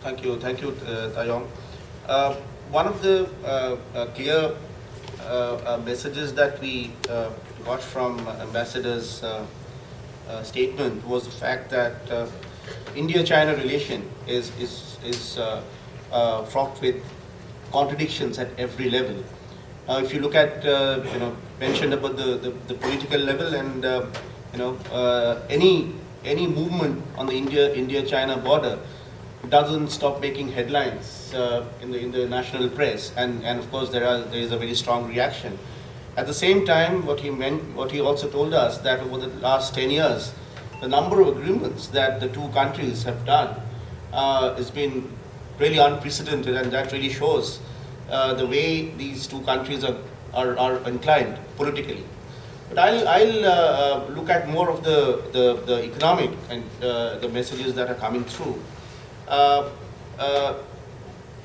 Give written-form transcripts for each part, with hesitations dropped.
Thank you, Tayong. Uh, One of the clear messages that we got from Ambassador's statement was the fact that India-China relation is fraught with contradictions at every level. If you look at mentioned about the political level and any movement on the India-China border doesn't stop making headlines in the national press, and of course there is a very strong reaction. At the same time, what he also told us that over the last 10 years, the number of agreements that the two countries have done has been really unprecedented, and that really shows the way these two countries are inclined politically. But I'll look at more of the economic and the messages that are coming through.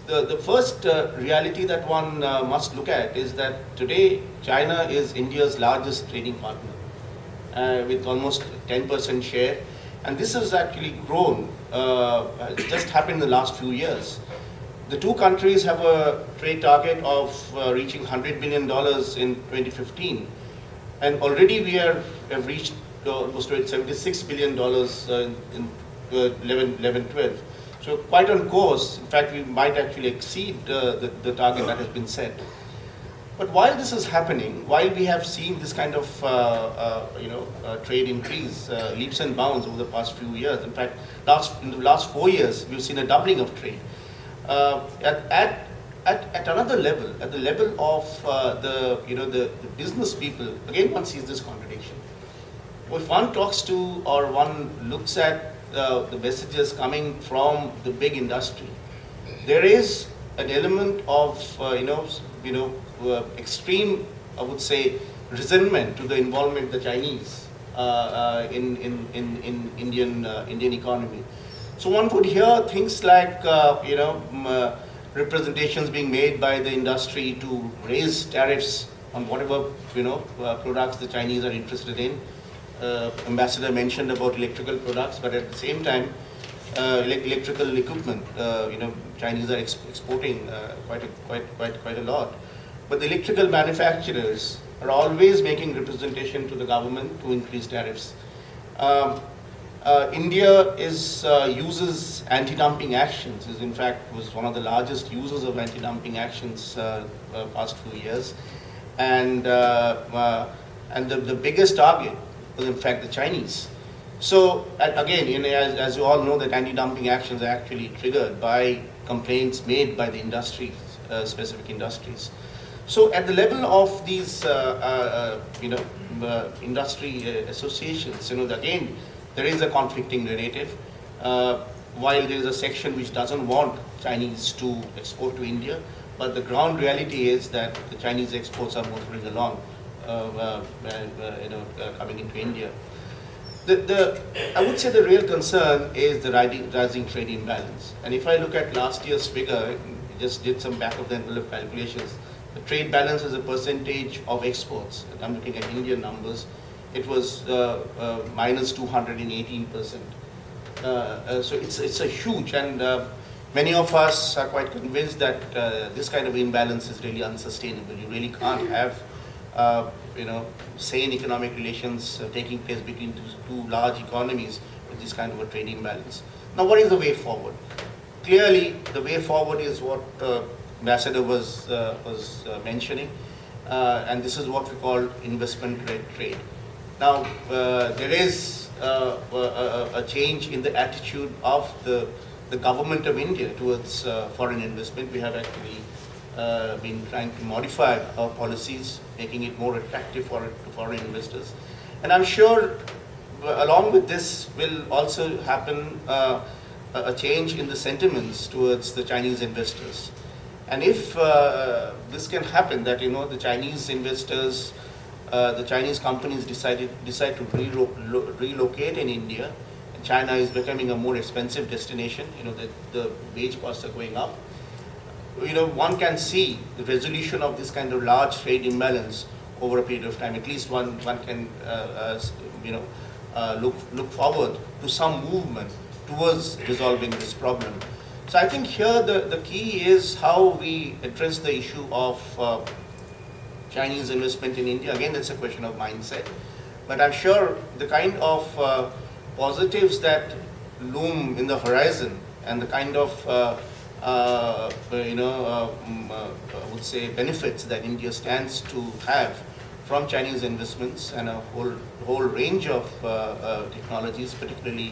The first reality that one must look at is that today China is India's largest trading partner with almost 10% share, and this has actually grown. It just happened in the last few years. The two countries have a trade target of reaching $100 billion in 2015, and already we have reached almost $76 billion in 11-12. So quite on course. In fact, we might actually exceed the target that has been set. But while this is happening, while we have seen this kind of trade increase, leaps and bounds over the past few years. In fact, in the last 4 years, we've seen a doubling of trade. At another level, at the level of the business people, again one sees this contradiction. If one talks to or one looks at the messages coming from the big industry, there is an element of extreme, I would say, resentment to the involvement of the Chinese in Indian economy. So one could hear things like representations being made by the industry to raise tariffs on whatever products the Chinese are interested in. Ambassador mentioned about electrical products, but at the same time, electrical equipment, Chinese are exporting quite a lot. But the electrical manufacturers are always making representation to the government to increase tariffs. India uses anti-dumping actions. Is in fact was one of the largest users of anti-dumping actions past few years, and the biggest target was in fact the Chinese. So again, as you all know, that anti-dumping actions are actually triggered by complaints made by the industries, specific industries. So at the level of these industry associations, again there is a conflicting narrative. While there is a section which doesn't want Chinese to export to India, but the ground reality is that the Chinese exports are motoring along, coming into India. I would say the real concern is the rising trade imbalance. And if I look at last year's figure, just did some back of the envelope calculations, the trade balance as a percentage of exports, and I'm looking at Indian numbers, it was minus 218%. So it's a huge, and many of us are quite convinced that this kind of imbalance is really unsustainable. You really can't have sane economic relations taking place between two large economies with this kind of a trade imbalance. Now, what is the way forward? Clearly, the way forward is what Ambassador was mentioning, and this is what we call investment-led trade. Now, there is a change in the attitude of the government of India towards foreign investment. We have actually been trying to modify our policies, making it more attractive to foreign investors. And I'm sure along with this will also happen a change in the sentiments towards the Chinese investors. And if this can happen, that the Chinese investors, the Chinese companies decide to relocate in India, and China is becoming a more expensive destination, the wage costs are going up. One can see the resolution of this kind of large trade imbalance over a period of time. At least one can look forward to some movement towards resolving this problem. So I think here the key is how we address the issue of Chinese investment in India. Again, it's a question of mindset. But I'm sure the kind of positives that loom in the horizon and the kind of I would say benefits that India stands to have from Chinese investments and a whole range of technologies, particularly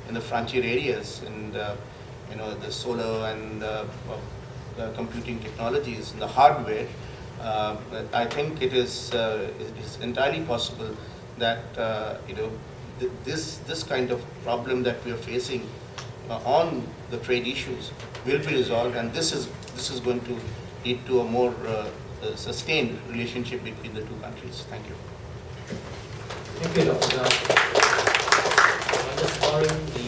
in the frontier areas, and the solar and computing technologies and the hardware. I think it is entirely possible that this kind of problem that we are facing on the trade issues will be resolved, and this is going to lead to a more sustained relationship between the two countries. Thank you. Thank you, Dr. Das, for underscoring